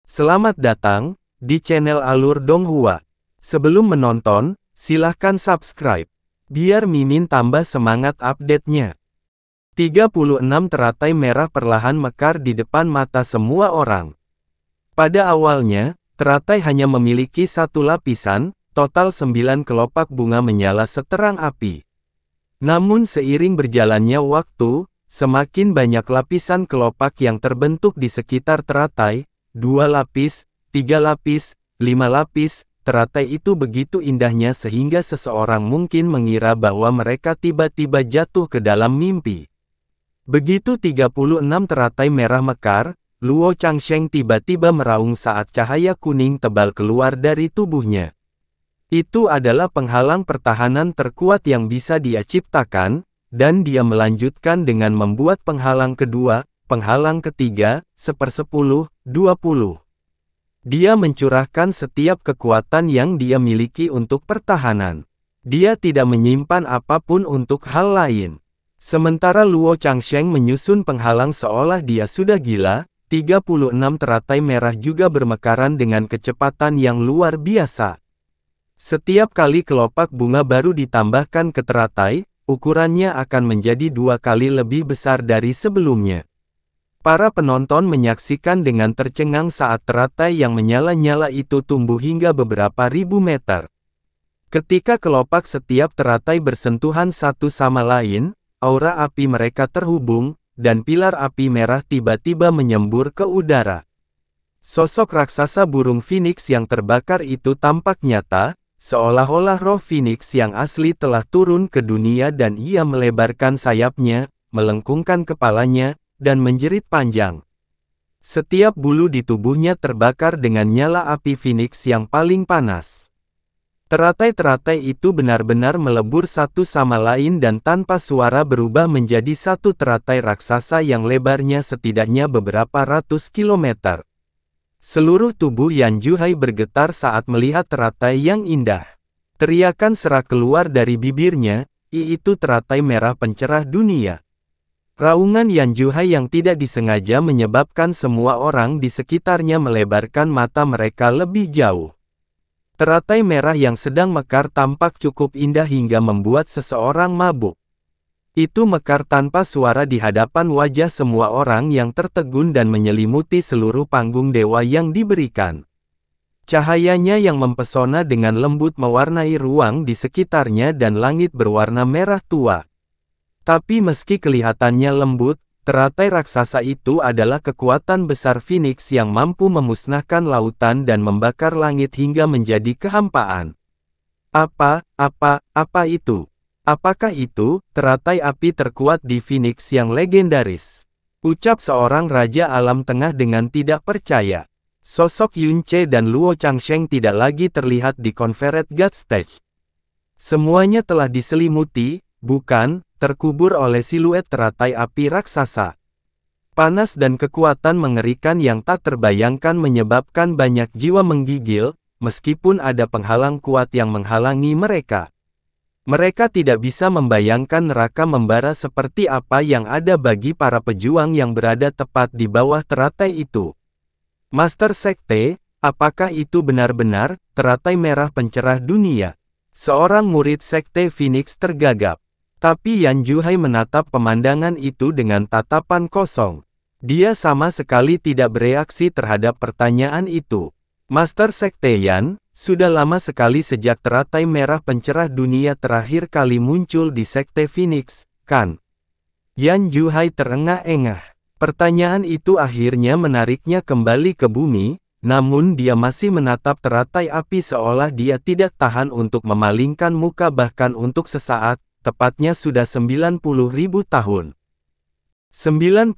Selamat datang di channel Alur Donghua. Sebelum menonton, silahkan subscribe, biar Mimin tambah semangat update-nya. 36 teratai merah perlahan mekar di depan mata semua orang. Pada awalnya, teratai hanya memiliki satu lapisan, total 9 kelopak bunga menyala seterang api. Namun seiring berjalannya waktu, semakin banyak lapisan kelopak yang terbentuk di sekitar teratai, 2 lapis, 3 lapis, 5 lapis, teratai itu begitu indahnya sehingga seseorang mungkin mengira bahwa mereka tiba-tiba jatuh ke dalam mimpi. Begitu 36 teratai merah mekar, Luo Changsheng tiba-tiba meraung saat cahaya kuning tebal keluar dari tubuhnya. Itu adalah penghalang pertahanan terkuat yang bisa dia ciptakan, dan dia melanjutkan dengan membuat penghalang kedua, penghalang ketiga, 10, 20. Dia mencurahkan setiap kekuatan yang dia miliki untuk pertahanan. Dia tidak menyimpan apapun untuk hal lain. Sementara Luo Changsheng menyusun penghalang seolah dia sudah gila, 36 teratai merah juga bermekaran dengan kecepatan yang luar biasa. Setiap kali kelopak bunga baru ditambahkan ke teratai, ukurannya akan menjadi 2 kali lebih besar dari sebelumnya. Para penonton menyaksikan dengan tercengang saat teratai yang menyala-nyala itu tumbuh hingga beberapa ribu meter. Ketika kelopak setiap teratai bersentuhan satu sama lain, aura api mereka terhubung, dan pilar api merah tiba-tiba menyembur ke udara. Sosok raksasa burung Phoenix yang terbakar itu tampak nyata, seolah-olah roh Phoenix yang asli telah turun ke dunia dan ia melebarkan sayapnya, melengkungkan kepalanya, dan menjerit panjang. Setiap bulu di tubuhnya terbakar dengan nyala api Phoenix yang paling panas. Teratai-teratai itu benar-benar melebur satu sama lain dan tanpa suara berubah menjadi satu teratai raksasa yang lebarnya setidaknya beberapa ratus kilometer. Seluruh tubuh Yan Zhuhai bergetar saat melihat teratai yang indah. Teriakan serak keluar dari bibirnya, itu teratai merah pencerah dunia. Raungan Yan Zhuhai yang tidak disengaja menyebabkan semua orang di sekitarnya melebarkan mata mereka lebih jauh. Teratai merah yang sedang mekar tampak cukup indah hingga membuat seseorang mabuk. Itu mekar tanpa suara di hadapan wajah semua orang yang tertegun dan menyelimuti seluruh panggung dewa yang diberikan. Cahayanya yang mempesona dengan lembut mewarnai ruang di sekitarnya dan langit berwarna merah tua. Tapi meski kelihatannya lembut, teratai raksasa itu adalah kekuatan besar Phoenix yang mampu memusnahkan lautan dan membakar langit hingga menjadi kehampaan. Apa itu? Apakah itu, teratai api terkuat di Phoenix yang legendaris? Ucap seorang raja alam tengah dengan tidak percaya. Sosok Yun Ce dan Luo Changsheng tidak lagi terlihat di Confederate God Stage. Semuanya telah diselimuti, bukan, terkubur oleh siluet teratai api raksasa. Panas dan kekuatan mengerikan yang tak terbayangkan menyebabkan banyak jiwa menggigil, meskipun ada penghalang kuat yang menghalangi mereka. Mereka tidak bisa membayangkan neraka membara seperti apa yang ada bagi para pejuang yang berada tepat di bawah teratai itu. Master Sekte, apakah itu benar-benar teratai merah pencerah dunia? Seorang murid Sekte Phoenix tergagap. Tapi Yan Zhuhai menatap pemandangan itu dengan tatapan kosong. Dia sama sekali tidak bereaksi terhadap pertanyaan itu. Master Sekte Yan, sudah lama sekali sejak teratai merah pencerah dunia terakhir kali muncul di Sekte Phoenix, kan? Yan Zhuhai terengah-engah. Pertanyaan itu akhirnya menariknya kembali ke bumi, namun dia masih menatap teratai api seolah dia tidak tahan untuk memalingkan muka bahkan untuk sesaat, tepatnya sudah 90.000 tahun. 90.000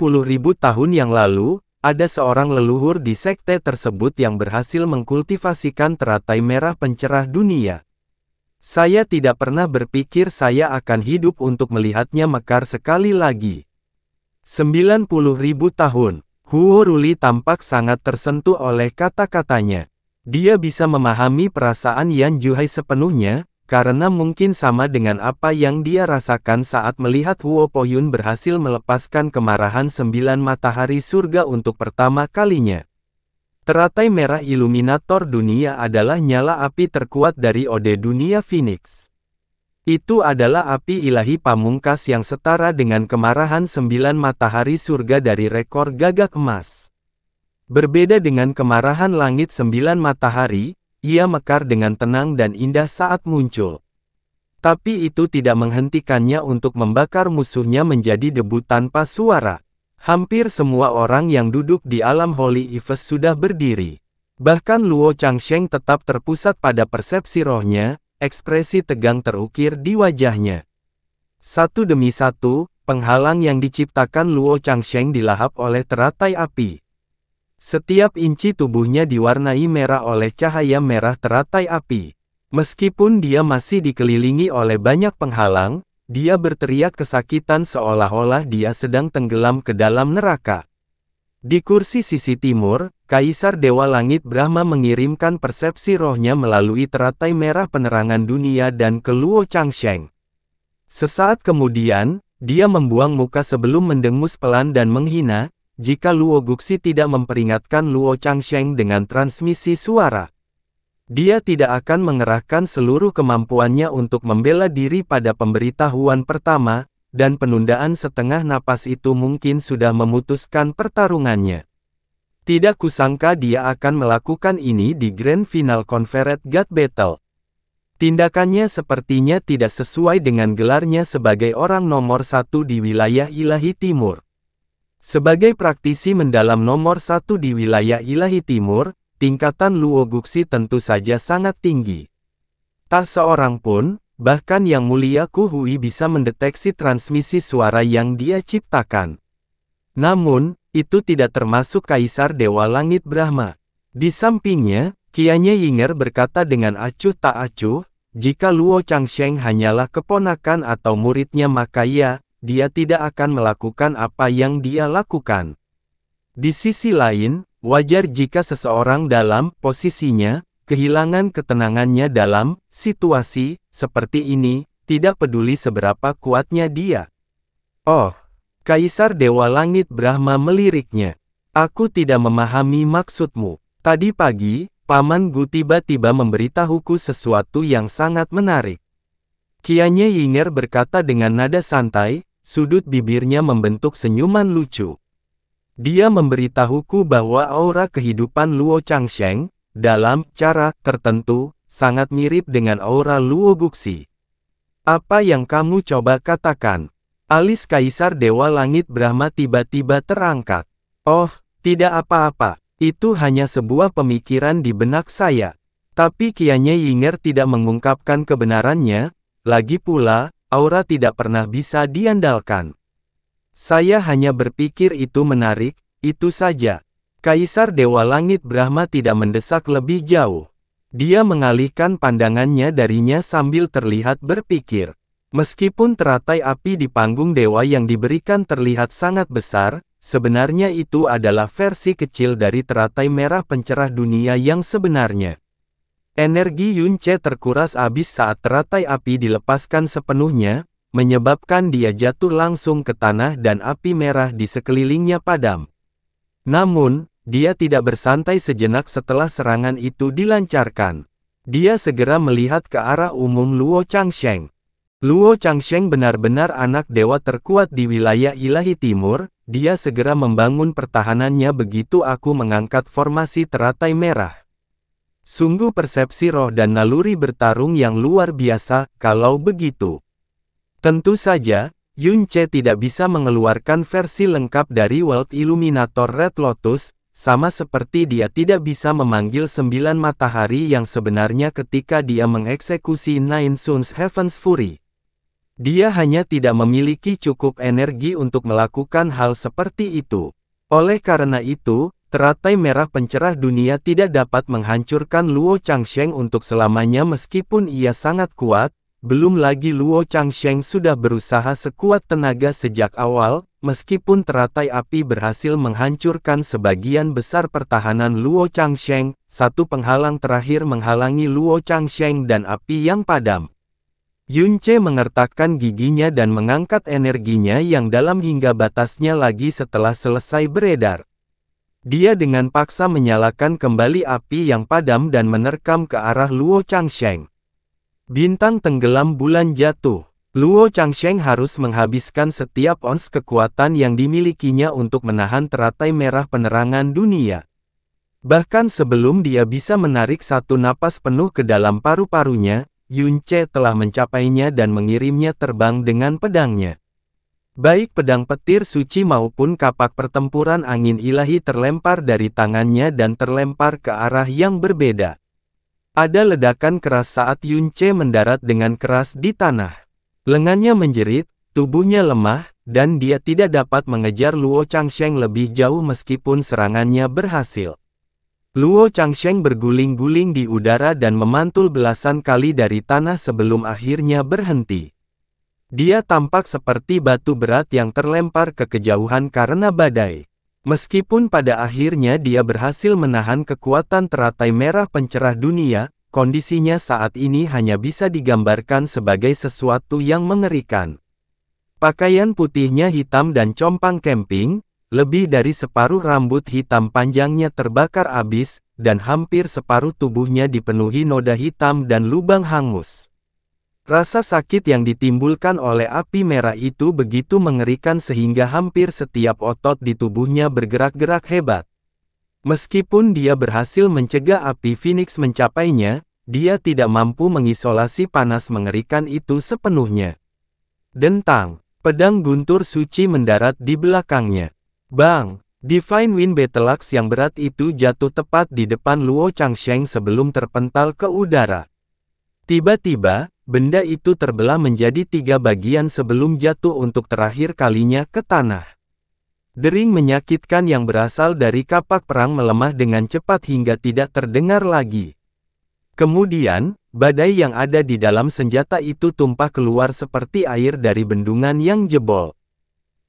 tahun yang lalu, ada seorang leluhur di sekte tersebut yang berhasil mengkultivasikan teratai merah pencerah dunia. Saya tidak pernah berpikir saya akan hidup untuk melihatnya mekar sekali lagi. 90.000 tahun. Huo Ruli tampak sangat tersentuh oleh kata-katanya. Dia bisa memahami perasaan Yan Zhuhai sepenuhnya, karena mungkin sama dengan apa yang dia rasakan saat melihat Huo Poyun berhasil melepaskan kemarahan 9 matahari surga untuk pertama kalinya. Teratai merah iluminator dunia adalah nyala api terkuat dari Ode Dunia Phoenix. Itu adalah api ilahi pamungkas yang setara dengan kemarahan 9 matahari surga dari rekor gagak emas. Berbeda dengan kemarahan langit 9 matahari, ia mekar dengan tenang dan indah saat muncul. Tapi itu tidak menghentikannya untuk membakar musuhnya menjadi debu tanpa suara. Hampir semua orang yang duduk di alam Holy Eves sudah berdiri. Bahkan Luo Changsheng tetap terpusat pada persepsi rohnya, ekspresi tegang terukir di wajahnya. Satu demi satu, penghalang yang diciptakan Luo Changsheng dilahap oleh teratai api. Setiap inci tubuhnya diwarnai merah oleh cahaya merah teratai api. Meskipun dia masih dikelilingi oleh banyak penghalang, dia berteriak kesakitan seolah-olah dia sedang tenggelam ke dalam neraka. Di kursi sisi timur, Kaisar Dewa Langit Brahma mengirimkan persepsi rohnya melalui teratai merah penerangan dunia dan ke Luo Changsheng. Sesaat kemudian, dia membuang muka sebelum mendengus pelan dan menghina, jika Luo Guxi tidak memperingatkan Luo Changsheng dengan transmisi suara. Dia tidak akan mengerahkan seluruh kemampuannya untuk membela diri pada pemberitahuan pertama, dan penundaan setengah napas itu mungkin sudah memutuskan pertarungannya. Tidak kusangka dia akan melakukan ini di Grand Final Conference God Battle. Tindakannya sepertinya tidak sesuai dengan gelarnya sebagai orang nomor 1 di wilayah Ilahi Timur. Sebagai praktisi mendalam nomor 1 di wilayah Ilahi Timur, tingkatan Luo Guxi tentu saja sangat tinggi. Tak seorang pun, bahkan Yang Mulia Ku Hui bisa mendeteksi transmisi suara yang dia ciptakan. Namun, itu tidak termasuk Kaisar Dewa Langit Brahma. Di sampingnya, Qianye Yinger berkata dengan acuh tak acuh, jika Luo Changsheng hanyalah keponakan atau muridnya maka dia tidak akan melakukan apa yang dia lakukan. Di sisi lain, wajar jika seseorang dalam posisinya, kehilangan ketenangannya dalam situasi seperti ini, tidak peduli seberapa kuatnya dia. Oh, Kaisar Dewa Langit Brahma meliriknya. Aku tidak memahami maksudmu. Tadi pagi, Paman Gu tiba-tiba memberitahuku sesuatu yang sangat menarik. Qianye Yinger berkata dengan nada santai, sudut bibirnya membentuk senyuman lucu. Dia memberitahuku bahwa aura kehidupan Luo Changsheng, dalam cara tertentu, sangat mirip dengan aura Luo Guxi. Apa yang kamu coba katakan? Alis Kaisar Dewa Langit Brahma tiba-tiba terangkat. Oh, tidak apa-apa. Itu hanya sebuah pemikiran di benak saya. Tapi Qianye Yinger tidak mengungkapkan kebenarannya, lagi pula, aura tidak pernah bisa diandalkan. Saya hanya berpikir itu menarik, itu saja. Kaisar Dewa Langit Brahma tidak mendesak lebih jauh. Dia mengalihkan pandangannya darinya sambil terlihat berpikir. Meskipun teratai api di panggung dewa yang diberikan terlihat sangat besar, sebenarnya itu adalah versi kecil dari teratai merah pencerah dunia yang sebenarnya. Energi Yunce terkuras habis saat teratai api dilepaskan sepenuhnya, menyebabkan dia jatuh langsung ke tanah dan api merah di sekelilingnya padam. Namun, dia tidak bersantai sejenak setelah serangan itu dilancarkan. Dia segera melihat ke arah umum Luo Changsheng. Luo Changsheng benar-benar anak dewa terkuat di wilayah Ilahi Timur, dia segera membangun pertahanannya begitu aku mengangkat formasi teratai merah. Sungguh persepsi roh dan naluri bertarung yang luar biasa, kalau begitu. Tentu saja, Yunce tidak bisa mengeluarkan versi lengkap dari World Illuminator Red Lotus, sama seperti dia tidak bisa memanggil 9 matahari yang sebenarnya ketika dia mengeksekusi Nine Suns Heaven's Fury. Dia hanya tidak memiliki cukup energi untuk melakukan hal seperti itu. Oleh karena itu, teratai merah pencerah dunia tidak dapat menghancurkan Luo Changsheng untuk selamanya meskipun ia sangat kuat. Belum lagi Luo Changsheng sudah berusaha sekuat tenaga sejak awal, meskipun teratai api berhasil menghancurkan sebagian besar pertahanan Luo Changsheng, satu penghalang terakhir menghalangi Luo Changsheng dan api yang padam. Yunce mengertakkan giginya dan mengangkat energinya yang dalam hingga batasnya lagi setelah selesai beredar. Dia dengan paksa menyalakan kembali api yang padam dan menerkam ke arah Luo Changsheng. Bintang tenggelam bulan jatuh. Luo Changsheng harus menghabiskan setiap ons kekuatan yang dimilikinya untuk menahan teratai merah penerangan dunia. Bahkan sebelum dia bisa menarik satu napas penuh ke dalam paru-parunya, Yun Ce telah mencapainya dan mengirimnya terbang dengan pedangnya. Baik pedang petir suci maupun kapak pertempuran angin ilahi terlempar dari tangannya dan terlempar ke arah yang berbeda. Ada ledakan keras saat Yun Ce mendarat dengan keras di tanah. Lengannya menjerit, tubuhnya lemah, dan dia tidak dapat mengejar Luo Changsheng lebih jauh meskipun serangannya berhasil. Luo Changsheng berguling-guling di udara dan memantul belasan kali dari tanah sebelum akhirnya berhenti. Dia tampak seperti batu berat yang terlempar ke kejauhan karena badai. Meskipun pada akhirnya dia berhasil menahan kekuatan teratai merah pencerah dunia, kondisinya saat ini hanya bisa digambarkan sebagai sesuatu yang mengerikan. Pakaian putihnya hitam dan compang camping, lebih dari separuh rambut hitam panjangnya terbakar habis, dan hampir separuh tubuhnya dipenuhi noda hitam dan lubang hangus. Rasa sakit yang ditimbulkan oleh api merah itu begitu mengerikan sehingga hampir setiap otot di tubuhnya bergerak-gerak hebat. Meskipun dia berhasil mencegah api Phoenix mencapainya, dia tidak mampu mengisolasi panas mengerikan itu sepenuhnya. Dentang, pedang guntur suci mendarat di belakangnya. Bang! Divine Wind Battle Axe yang berat itu jatuh tepat di depan Luo Changsheng sebelum terpental ke udara. Tiba-tiba, benda itu terbelah menjadi 3 bagian sebelum jatuh untuk terakhir kalinya ke tanah. Dering menyakitkan yang berasal dari kapak perang melemah dengan cepat hingga tidak terdengar lagi. Kemudian, badai yang ada di dalam senjata itu tumpah keluar seperti air dari bendungan yang jebol.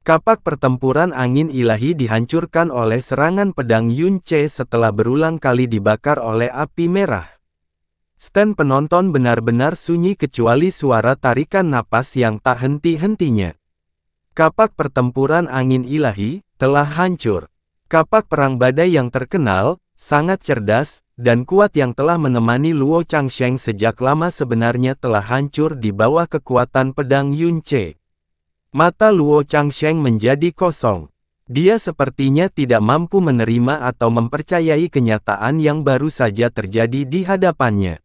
Kapak pertempuran angin ilahi dihancurkan oleh serangan pedang Yun Ce setelah berulang kali dibakar oleh api merah. Stand penonton benar-benar sunyi kecuali suara tarikan napas yang tak henti-hentinya. Kapak pertempuran angin ilahi telah hancur. Kapak perang badai yang terkenal, sangat cerdas, dan kuat yang telah menemani Luo Changsheng sejak lama sebenarnya telah hancur di bawah kekuatan pedang Yun Ce. Mata Luo Changsheng menjadi kosong. Dia sepertinya tidak mampu menerima atau mempercayai kenyataan yang baru saja terjadi di hadapannya.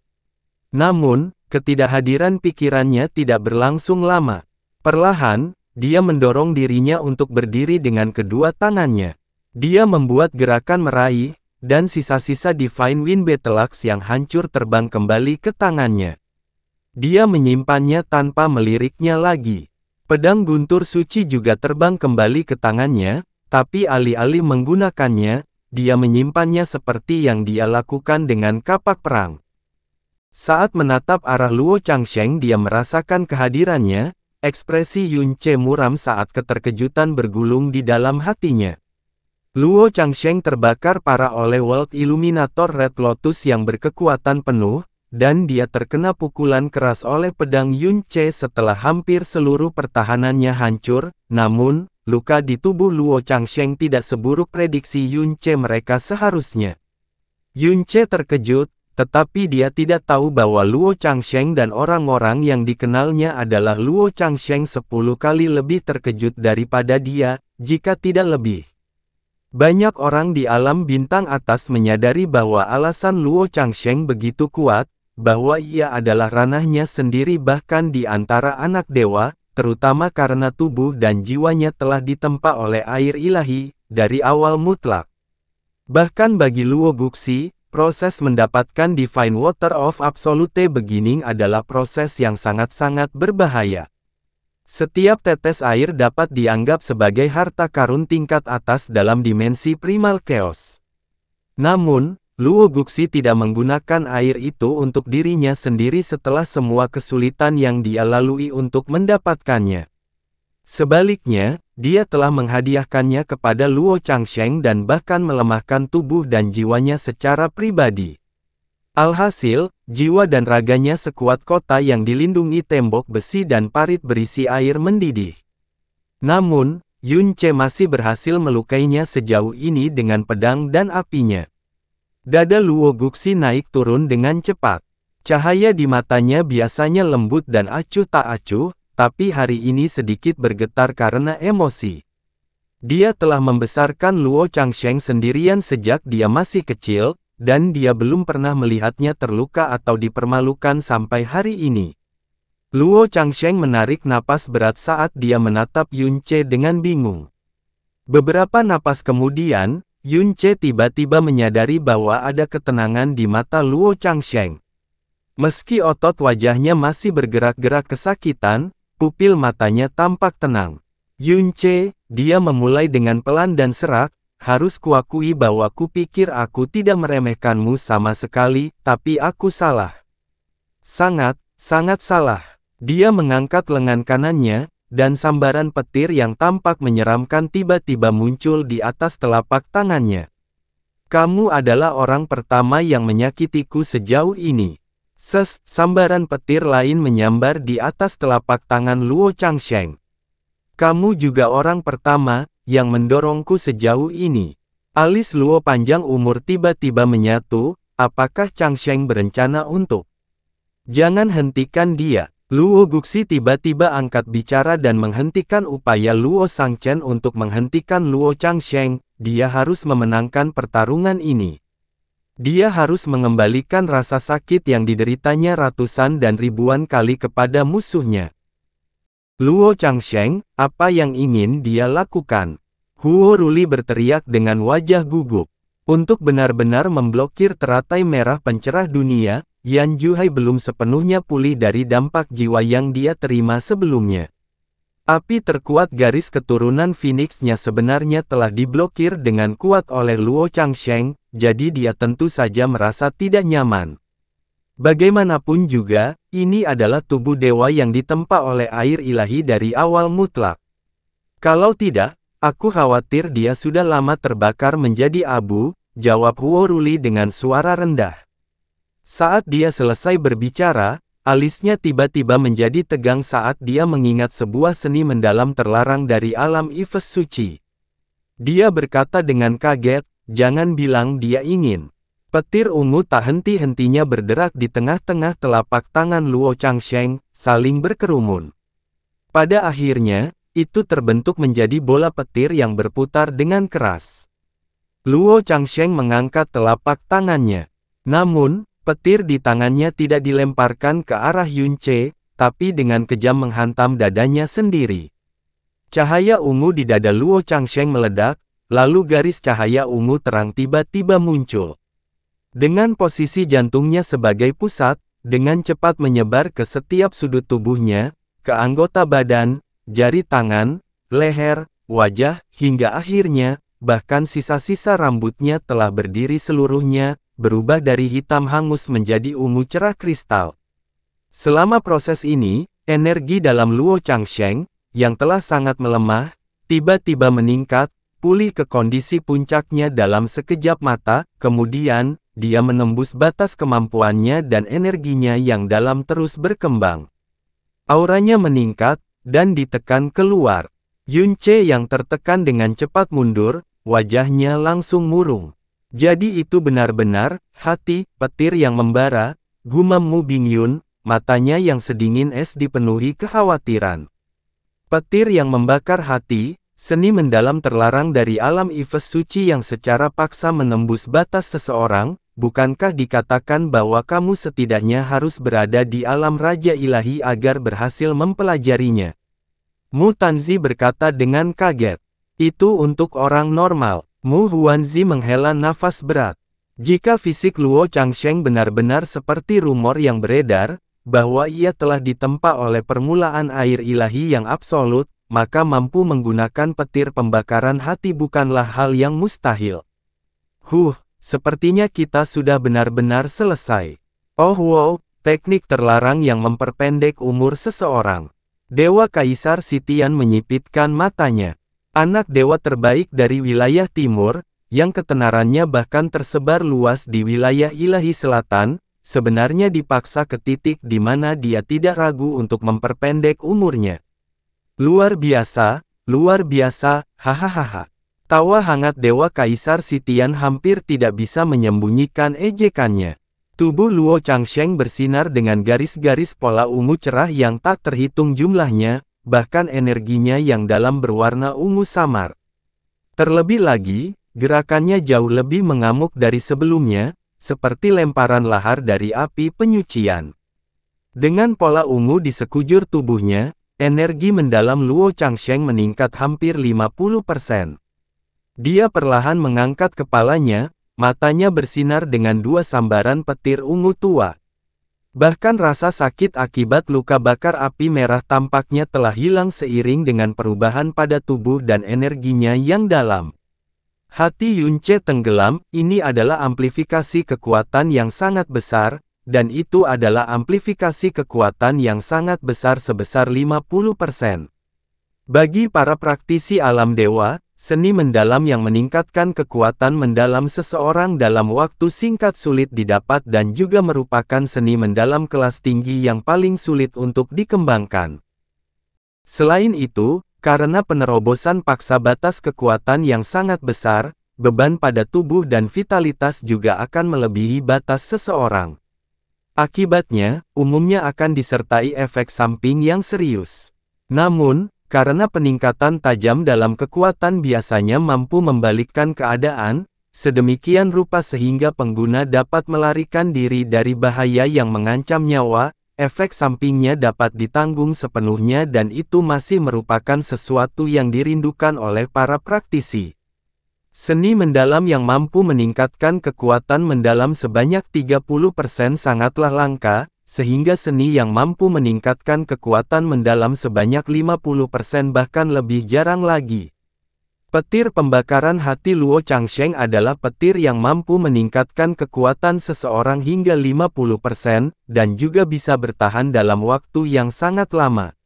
Namun, ketidakhadiran pikirannya tidak berlangsung lama. Perlahan, dia mendorong dirinya untuk berdiri dengan kedua tangannya. Dia membuat gerakan meraih, dan sisa-sisa Divine Wind Battle Axe yang hancur terbang kembali ke tangannya. Dia menyimpannya tanpa meliriknya lagi. Pedang guntur suci juga terbang kembali ke tangannya, tapi alih-alih menggunakannya, dia menyimpannya seperti yang dia lakukan dengan kapak perang. Saat menatap arah Luo Changsheng dia merasakan kehadirannya, ekspresi Yun Ce muram saat keterkejutan bergulung di dalam hatinya. Luo Changsheng terbakar parah oleh World Illuminator Red Lotus yang berkekuatan penuh, dan dia terkena pukulan keras oleh pedang Yun Ce setelah hampir seluruh pertahanannya hancur, namun, luka di tubuh Luo Changsheng tidak seburuk prediksi Yun Ce mereka seharusnya. Yun Ce terkejut, tetapi dia tidak tahu bahwa Luo Changsheng dan orang-orang yang dikenalnya adalah Luo Changsheng 10 kali lebih terkejut daripada dia, jika tidak lebih. Banyak orang di alam bintang atas menyadari bahwa alasan Luo Changsheng begitu kuat, bahwa ia adalah ranahnya sendiri bahkan di antara anak dewa, terutama karena tubuh dan jiwanya telah ditempa oleh air ilahi, dari awal mutlak. Bahkan bagi Luo Guxi, proses mendapatkan Divine Water of Absolute Beginning adalah proses yang sangat-sangat berbahaya. Setiap tetes air dapat dianggap sebagai harta karun tingkat atas dalam dimensi Primal Chaos. Namun, Luo Guxi tidak menggunakan air itu untuk dirinya sendiri setelah semua kesulitan yang dia lalui untuk mendapatkannya. Sebaliknya, dia telah menghadiahkannya kepada Luo Changsheng dan bahkan melemahkan tubuh dan jiwanya secara pribadi. Alhasil, jiwa dan raganya sekuat kota yang dilindungi tembok besi dan parit berisi air mendidih. Namun, Yun Ce masih berhasil melukainya sejauh ini dengan pedang dan apinya. Dada Luo Guxi naik turun dengan cepat. Cahaya di matanya biasanya lembut dan acuh tak acuh, tapi hari ini sedikit bergetar karena emosi. Dia telah membesarkan Luo Changsheng sendirian sejak dia masih kecil, dan dia belum pernah melihatnya terluka atau dipermalukan sampai hari ini. Luo Changsheng menarik napas berat saat dia menatap Yun Ce dengan bingung. Beberapa napas kemudian, Yun Ce tiba-tiba menyadari bahwa ada ketenangan di mata Luo Changsheng. Meski otot wajahnya masih bergerak-gerak kesakitan, pupil matanya tampak tenang. Yun Ce, dia memulai dengan pelan dan serak, harus kuakui bahwa kupikir aku tidak meremehkanmu sama sekali, tapi aku salah. Sangat, sangat salah. Dia mengangkat lengan kanannya, dan sambaran petir yang tampak menyeramkan tiba-tiba muncul di atas telapak tangannya. Kamu adalah orang pertama yang menyakitiku sejauh ini. Sambaran petir lain menyambar di atas telapak tangan Luo Changsheng. Kamu juga orang pertama yang mendorongku sejauh ini. Alis Luo panjang umur tiba-tiba menyatu, apakah Changsheng berencana untuk? Jangan hentikan dia. Luo Guxi tiba-tiba angkat bicara dan menghentikan upaya Luo Shangchen untuk menghentikan Luo Changsheng. Dia harus memenangkan pertarungan ini. Dia harus mengembalikan rasa sakit yang dideritanya ratusan dan ribuan kali kepada musuhnya. Luo Changsheng, apa yang ingin dia lakukan? Huo Ruli berteriak dengan wajah gugup. Untuk benar-benar memblokir teratai merah pencerah dunia, Yan Juhai belum sepenuhnya pulih dari dampak jiwa yang dia terima sebelumnya. Api terkuat garis keturunan Phoenix-nya sebenarnya telah diblokir dengan kuat oleh Luo Changsheng, jadi dia tentu saja merasa tidak nyaman. Bagaimanapun juga, ini adalah tubuh dewa yang ditempa oleh air ilahi dari awal mutlak. Kalau tidak, aku khawatir dia sudah lama terbakar menjadi abu, jawab Huo Ruli dengan suara rendah. Saat dia selesai berbicara, alisnya tiba-tiba menjadi tegang saat dia mengingat sebuah seni mendalam terlarang dari alam Ifes suci. Dia berkata dengan kaget, jangan bilang dia ingin. Petir ungu tak henti-hentinya berderak di tengah-tengah telapak tangan Luo Changsheng, saling berkerumun. Pada akhirnya, itu terbentuk menjadi bola petir yang berputar dengan keras. Luo Changsheng mengangkat telapak tangannya. Namun, petir di tangannya tidak dilemparkan ke arah Yun Ce, tapi dengan kejam menghantam dadanya sendiri. Cahaya ungu di dada Luo Changsheng meledak, lalu garis cahaya ungu terang tiba-tiba muncul. Dengan posisi jantungnya sebagai pusat, dengan cepat menyebar ke setiap sudut tubuhnya, ke anggota badan, jari tangan, leher, wajah, hingga akhirnya, bahkan sisa-sisa rambutnya telah berdiri seluruhnya, berubah dari hitam hangus menjadi ungu cerah kristal. Selama proses ini, energi dalam Luo Changsheng, yang telah sangat melemah, tiba-tiba meningkat, pulih ke kondisi puncaknya dalam sekejap mata, kemudian, dia menembus batas kemampuannya dan energinya yang dalam terus berkembang. Auranya meningkat, dan ditekan keluar. Yun Ce yang tertekan dengan cepat mundur, wajahnya langsung murung. Jadi itu benar-benar, hati, petir yang membara, gumam Mu Bingyun, matanya yang sedingin es dipenuhi kekhawatiran. Petir yang membakar hati, seni mendalam terlarang dari alam Ifes suci yang secara paksa menembus batas seseorang, bukankah dikatakan bahwa kamu setidaknya harus berada di alam Raja Ilahi agar berhasil mempelajarinya? Mu Tanzi berkata dengan kaget. Itu untuk orang normal. Mu Huanzi menghela nafas berat. Jika fisik Luo Changsheng benar-benar seperti rumor yang beredar, bahwa ia telah ditempa oleh permulaan air ilahi yang absolut, maka mampu menggunakan petir pembakaran hati bukanlah hal yang mustahil. Sepertinya kita sudah benar-benar selesai. Oh wow, teknik terlarang yang memperpendek umur seseorang. Dewa Kaisar Sitian menyipitkan matanya. Anak dewa terbaik dari wilayah timur, yang ketenarannya bahkan tersebar luas di wilayah ilahi selatan, sebenarnya dipaksa ke titik di mana dia tidak ragu untuk memperpendek umurnya. Luar biasa, luar biasa, hahaha. Tawa hangat Dewa Kaisar Sitian hampir tidak bisa menyembunyikan ejekannya. Tubuh Luo Changsheng bersinar dengan garis-garis pola ungu cerah yang tak terhitung jumlahnya, bahkan energinya yang dalam berwarna ungu samar. Terlebih lagi, gerakannya jauh lebih mengamuk dari sebelumnya, seperti lemparan lahar dari api penyucian. Dengan pola ungu di sekujur tubuhnya, energi mendalam Luo Changsheng meningkat hampir 50%. Dia perlahan mengangkat kepalanya, matanya bersinar dengan dua sambaran petir ungu tua. Bahkan rasa sakit akibat luka bakar api merah tampaknya telah hilang seiring dengan perubahan pada tubuh dan energinya yang dalam. Hati Yunce tenggelam, ini adalah amplifikasi kekuatan yang sangat besar, dan itu adalah amplifikasi kekuatan yang sangat besar sebesar 50%. Bagi para praktisi alam dewa, seni mendalam yang meningkatkan kekuatan mendalam seseorang dalam waktu singkat sulit didapat dan juga merupakan seni mendalam kelas tinggi yang paling sulit untuk dikembangkan. Selain itu, karena penerobosan paksa batas kekuatan yang sangat besar, beban pada tubuh dan vitalitas juga akan melebihi batas seseorang. Akibatnya, umumnya akan disertai efek samping yang serius. Namun, karena peningkatan tajam dalam kekuatan biasanya mampu membalikkan keadaan, sedemikian rupa sehingga pengguna dapat melarikan diri dari bahaya yang mengancam nyawa, efek sampingnya dapat ditanggung sepenuhnya dan itu masih merupakan sesuatu yang dirindukan oleh para praktisi. Seni mendalam yang mampu meningkatkan kekuatan mendalam sebanyak 30% sangatlah langka, sehingga seni yang mampu meningkatkan kekuatan mendalam sebanyak 50% bahkan lebih jarang lagi. Petir pembakaran hati Luo Changsheng adalah petir yang mampu meningkatkan kekuatan seseorang hingga 50%, dan juga bisa bertahan dalam waktu yang sangat lama.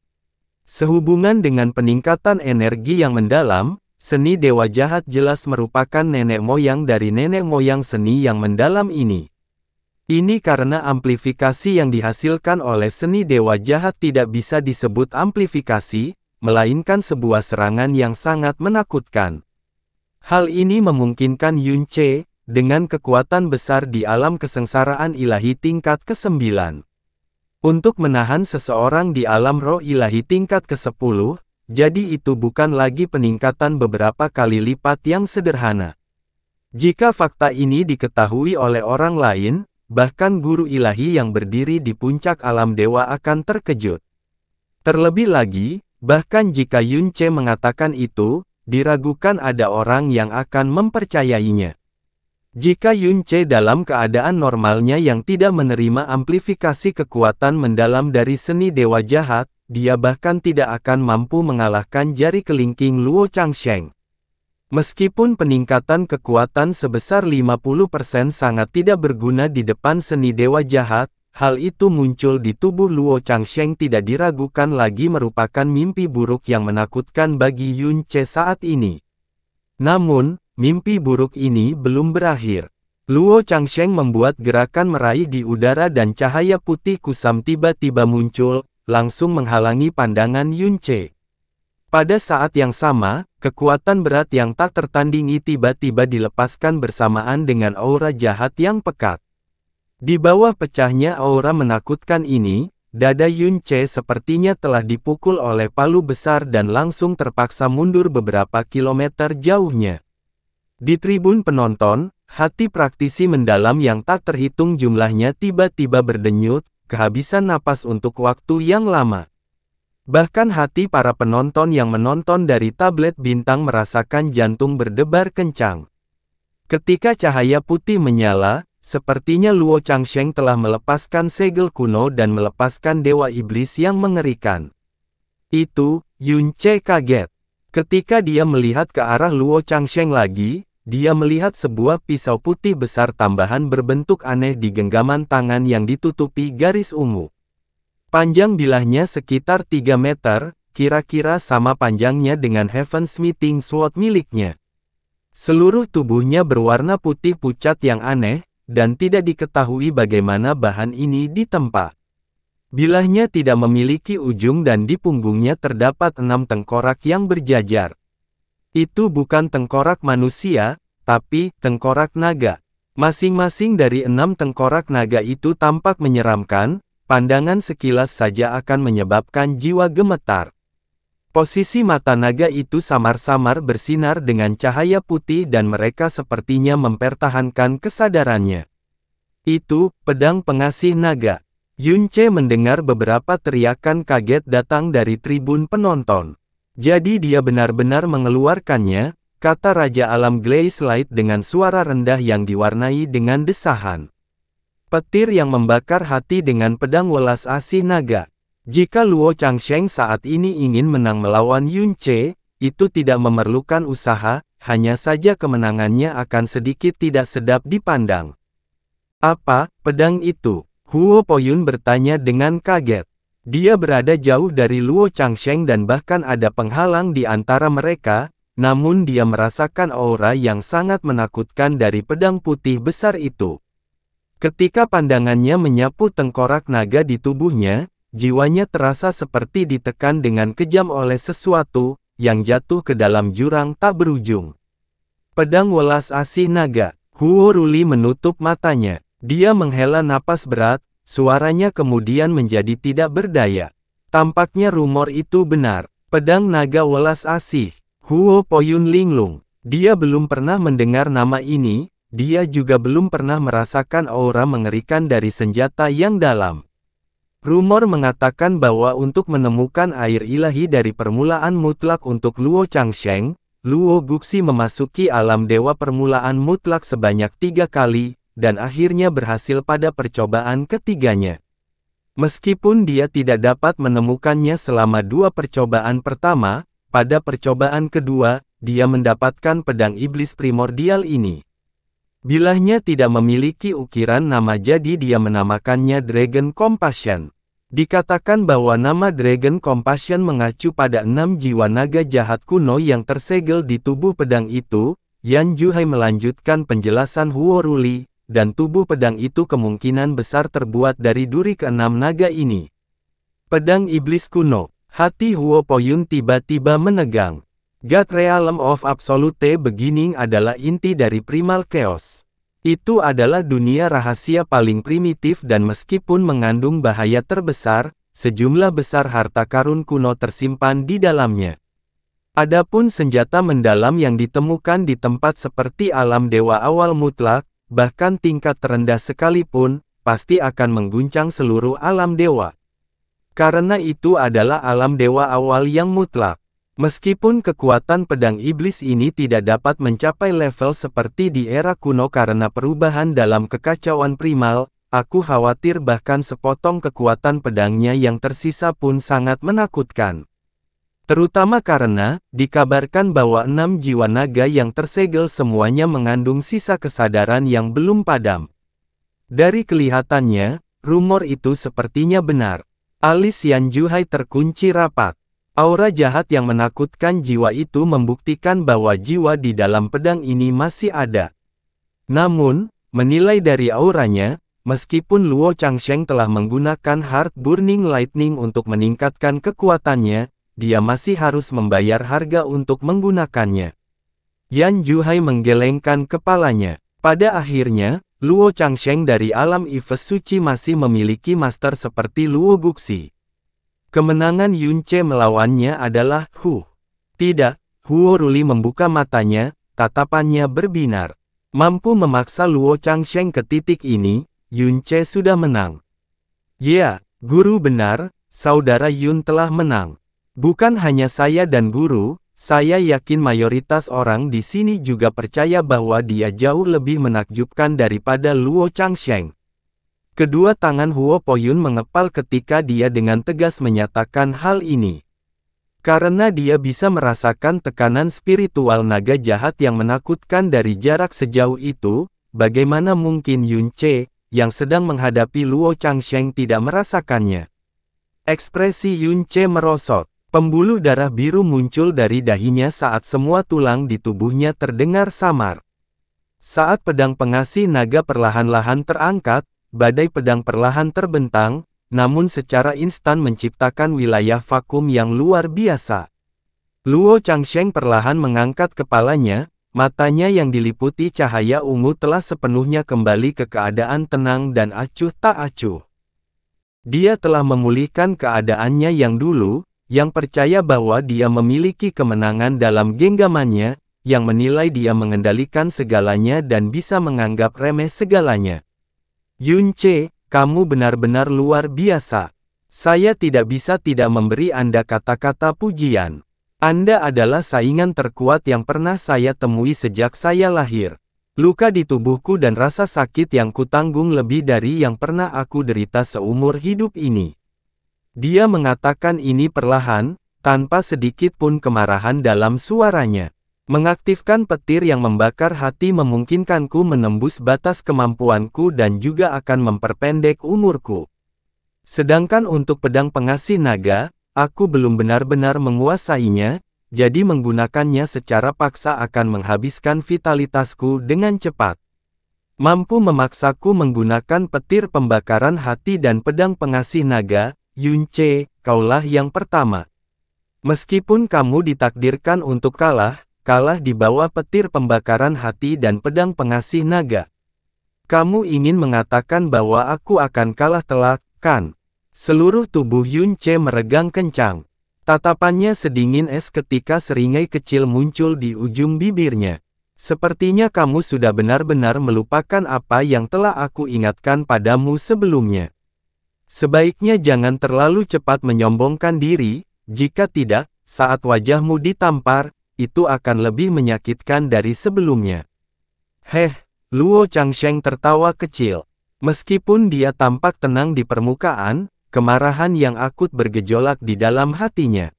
Sehubungan dengan peningkatan energi yang mendalam, seni Dewa Jahat jelas merupakan nenek moyang dari nenek moyang seni yang mendalam ini. Ini karena amplifikasi yang dihasilkan oleh seni Dewa Jahat tidak bisa disebut amplifikasi, melainkan sebuah serangan yang sangat menakutkan. Hal ini memungkinkan Yunce, dengan kekuatan besar di alam kesengsaraan ilahi tingkat ke-9. Untuk menahan seseorang di alam roh ilahi tingkat ke-10, jadi itu bukan lagi peningkatan beberapa kali lipat yang sederhana. Jika fakta ini diketahui oleh orang lain, bahkan guru ilahi yang berdiri di puncak alam dewa akan terkejut. Terlebih lagi, bahkan jika Yunce mengatakan itu, diragukan ada orang yang akan mempercayainya. Jika Yunce dalam keadaan normalnya yang tidak menerima amplifikasi kekuatan mendalam dari seni Dewa Jahat, dia bahkan tidak akan mampu mengalahkan jari kelingking Luo Changsheng. Meskipun peningkatan kekuatan sebesar 50% sangat tidak berguna di depan seni Dewa Jahat, hal itu muncul di tubuh Luo Changsheng tidak diragukan lagi merupakan mimpi buruk yang menakutkan bagi Yunce saat ini. Namun, mimpi buruk ini belum berakhir. Luo Changsheng membuat gerakan meraih di udara dan cahaya putih kusam tiba-tiba muncul, langsung menghalangi pandangan Yunce. Pada saat yang sama, kekuatan berat yang tak tertandingi tiba-tiba dilepaskan bersamaan dengan aura jahat yang pekat. Di bawah pecahnya aura menakutkan ini, dada Yunce sepertinya telah dipukul oleh palu besar dan langsung terpaksa mundur beberapa kilometer jauhnya. Di tribun penonton, hati praktisi mendalam yang tak terhitung jumlahnya tiba-tiba berdenyut, kehabisan napas untuk waktu yang lama. Bahkan hati para penonton yang menonton dari tablet bintang merasakan jantung berdebar kencang. Ketika cahaya putih menyala, sepertinya Luo Changsheng telah melepaskan segel kuno dan melepaskan dewa iblis yang mengerikan. Itu, Yunce kaget. Ketika dia melihat ke arah Luo Changsheng lagi, dia melihat sebuah pisau putih besar tambahan berbentuk aneh di genggaman tangan yang ditutupi garis ungu. Panjang bilahnya sekitar 3 meter, kira-kira sama panjangnya dengan Heaven's Meeting Sword miliknya. Seluruh tubuhnya berwarna putih pucat yang aneh, dan tidak diketahui bagaimana bahan ini ditempa. Bilahnya tidak memiliki ujung dan di punggungnya terdapat 6 tengkorak yang berjajar. Itu bukan tengkorak manusia, tapi tengkorak naga. Masing-masing dari 6 tengkorak naga itu tampak menyeramkan, pandangan sekilas saja akan menyebabkan jiwa gemetar. Posisi mata naga itu samar-samar bersinar dengan cahaya putih dan mereka sepertinya mempertahankan kesadarannya. Itu, pedang pengasih naga. Yunce mendengar beberapa teriakan kaget datang dari tribun penonton. Jadi dia benar-benar mengeluarkannya, kata Raja Alam Glaze Light dengan suara rendah yang diwarnai dengan desahan. Petir yang membakar hati dengan pedang welas asih naga. Jika Luo Changsheng saat ini ingin menang melawan Yunce, itu tidak memerlukan usaha, hanya saja kemenangannya akan sedikit tidak sedap dipandang. Apa, pedang itu? Huo Poyun bertanya dengan kaget. Dia berada jauh dari Luo Changsheng dan bahkan ada penghalang di antara mereka, namun dia merasakan aura yang sangat menakutkan dari pedang putih besar itu. Ketika pandangannya menyapu tengkorak naga di tubuhnya, jiwanya terasa seperti ditekan dengan kejam oleh sesuatu, yang jatuh ke dalam jurang tak berujung. Pedang welas asih naga. Huo Ruli menutup matanya. Dia menghela napas berat, suaranya kemudian menjadi tidak berdaya. Tampaknya rumor itu benar. Pedang naga welas asih. Huo Poyun linglung. Dia belum pernah mendengar nama ini, dia juga belum pernah merasakan aura mengerikan dari senjata yang dalam. Rumor mengatakan bahwa untuk menemukan air ilahi dari permulaan mutlak untuk Luo Changsheng, Luo Guxi memasuki alam dewa permulaan mutlak sebanyak 3 kali, dan akhirnya berhasil pada percobaan ketiganya. Meskipun dia tidak dapat menemukannya selama 2 percobaan pertama, pada percobaan kedua, dia mendapatkan pedang iblis primordial ini. Bilahnya tidak memiliki ukiran nama jadi dia menamakannya Dragon Compassion. Dikatakan bahwa nama Dragon Compassion mengacu pada 6 jiwa naga jahat kuno yang tersegel di tubuh pedang itu. Yan Juhai melanjutkan penjelasan Huo Ruli, dan tubuh pedang itu kemungkinan besar terbuat dari duri ke-6 naga ini. Pedang iblis kuno. Hati Huo Poyun tiba-tiba menegang. God Realm of Absolute Beginning adalah inti dari Primal Chaos. Itu adalah dunia rahasia paling primitif dan meskipun mengandung bahaya terbesar, sejumlah besar harta karun kuno tersimpan di dalamnya. Adapun senjata mendalam yang ditemukan di tempat seperti alam dewa awal mutlak, bahkan tingkat terendah sekalipun, pasti akan mengguncang seluruh alam dewa. Karena itu adalah alam dewa awal yang mutlak. Meskipun kekuatan pedang iblis ini tidak dapat mencapai level seperti di era kuno karena perubahan dalam kekacauan primal, aku khawatir bahkan sepotong kekuatan pedangnya yang tersisa pun sangat menakutkan. Terutama karena, dikabarkan bahwa 6 jiwa naga yang tersegel semuanya mengandung sisa kesadaran yang belum padam. Dari kelihatannya, rumor itu sepertinya benar. Alis Yan Juhai terkunci rapat. Aura jahat yang menakutkan jiwa itu membuktikan bahwa jiwa di dalam pedang ini masih ada. Namun, menilai dari auranya, meskipun Luo Changsheng telah menggunakan Heart Burning Lightning untuk meningkatkan kekuatannya, dia masih harus membayar harga untuk menggunakannya. Yan Juhai menggelengkan kepalanya. Pada akhirnya, Luo Changsheng dari alam Yves Suci masih memiliki master seperti Luo Guxi. Kemenangan Yunce melawannya adalah, Tidak, Huo Ruli membuka matanya, tatapannya berbinar. Mampu memaksa Luo Changsheng ke titik ini, Yunce sudah menang. Ya, guru benar, saudara Yun telah menang. Bukan hanya saya dan guru, saya yakin mayoritas orang di sini juga percaya bahwa dia jauh lebih menakjubkan daripada Luo Changsheng. Kedua tangan Huo Poyun mengepal ketika dia dengan tegas menyatakan hal ini. Karena dia bisa merasakan tekanan spiritual naga jahat yang menakutkan dari jarak sejauh itu, bagaimana mungkin Yunce, yang sedang menghadapi Luo Changsheng tidak merasakannya. Ekspresi Yunce merosot. Pembuluh darah biru muncul dari dahinya saat semua tulang di tubuhnya terdengar samar. Saat pedang pengasih naga perlahan-lahan terangkat, badai pedang perlahan terbentang, namun secara instan menciptakan wilayah vakum yang luar biasa. Luo Changsheng perlahan mengangkat kepalanya, matanya yang diliputi cahaya ungu telah sepenuhnya kembali ke keadaan tenang dan acuh tak acuh. Dia telah memulihkan keadaannya yang dulu, yang percaya bahwa dia memiliki kemenangan dalam genggamannya, yang menilai dia mengendalikan segalanya dan bisa menganggap remeh segalanya. Yunce, kamu benar-benar luar biasa. Saya tidak bisa tidak memberi Anda kata-kata pujian. Anda adalah saingan terkuat yang pernah saya temui sejak saya lahir. Luka di tubuhku dan rasa sakit yang kutanggung lebih dari yang pernah aku derita seumur hidup ini. Dia mengatakan ini perlahan, tanpa sedikit pun kemarahan dalam suaranya. Mengaktifkan petir yang membakar hati memungkinkanku menembus batas kemampuanku dan juga akan memperpendek umurku. Sedangkan untuk pedang pengasih naga, aku belum benar-benar menguasainya, jadi menggunakannya secara paksa akan menghabiskan vitalitasku dengan cepat. Mampu memaksaku menggunakan petir pembakaran hati dan pedang pengasih naga, Yunce, kaulah yang pertama. Meskipun kamu ditakdirkan untuk kalah di bawah petir pembakaran hati dan pedang pengasih naga. Kamu ingin mengatakan bahwa aku akan kalah telak, kan? Seluruh tubuh Yunce meregang kencang. Tatapannya sedingin es ketika seringai kecil muncul di ujung bibirnya. Sepertinya kamu sudah benar-benar melupakan apa yang telah aku ingatkan padamu sebelumnya. Sebaiknya jangan terlalu cepat menyombongkan diri, jika tidak, saat wajahmu ditampar, itu akan lebih menyakitkan dari sebelumnya. Luo Changsheng tertawa kecil. Meskipun dia tampak tenang di permukaan, kemarahan yang akut bergejolak di dalam hatinya.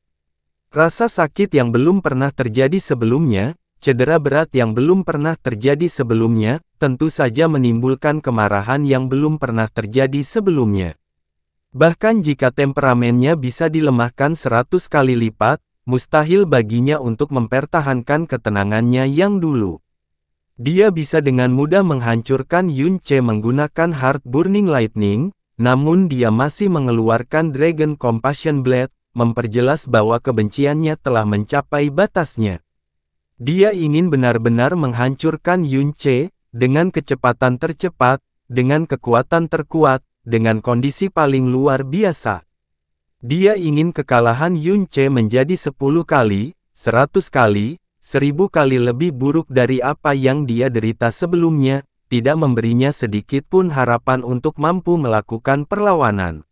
Rasa sakit yang belum pernah terjadi sebelumnya, cedera berat yang belum pernah terjadi sebelumnya, tentu saja menimbulkan kemarahan yang belum pernah terjadi sebelumnya. Bahkan jika temperamennya bisa dilemahkan 100 kali lipat, mustahil baginya untuk mempertahankan ketenangannya yang dulu. Dia bisa dengan mudah menghancurkan Yunce menggunakan Heart Burning Lightning, namun dia masih mengeluarkan Dragon Compassion Blade, memperjelas bahwa kebenciannya telah mencapai batasnya. Dia ingin benar-benar menghancurkan Yunce, dengan kecepatan tercepat, dengan kekuatan terkuat, dengan kondisi paling luar biasa. Dia ingin kekalahan Yunce menjadi 10 kali, 100 kali, 1000 kali lebih buruk dari apa yang dia derita sebelumnya, tidak memberinya sedikit pun harapan untuk mampu melakukan perlawanan.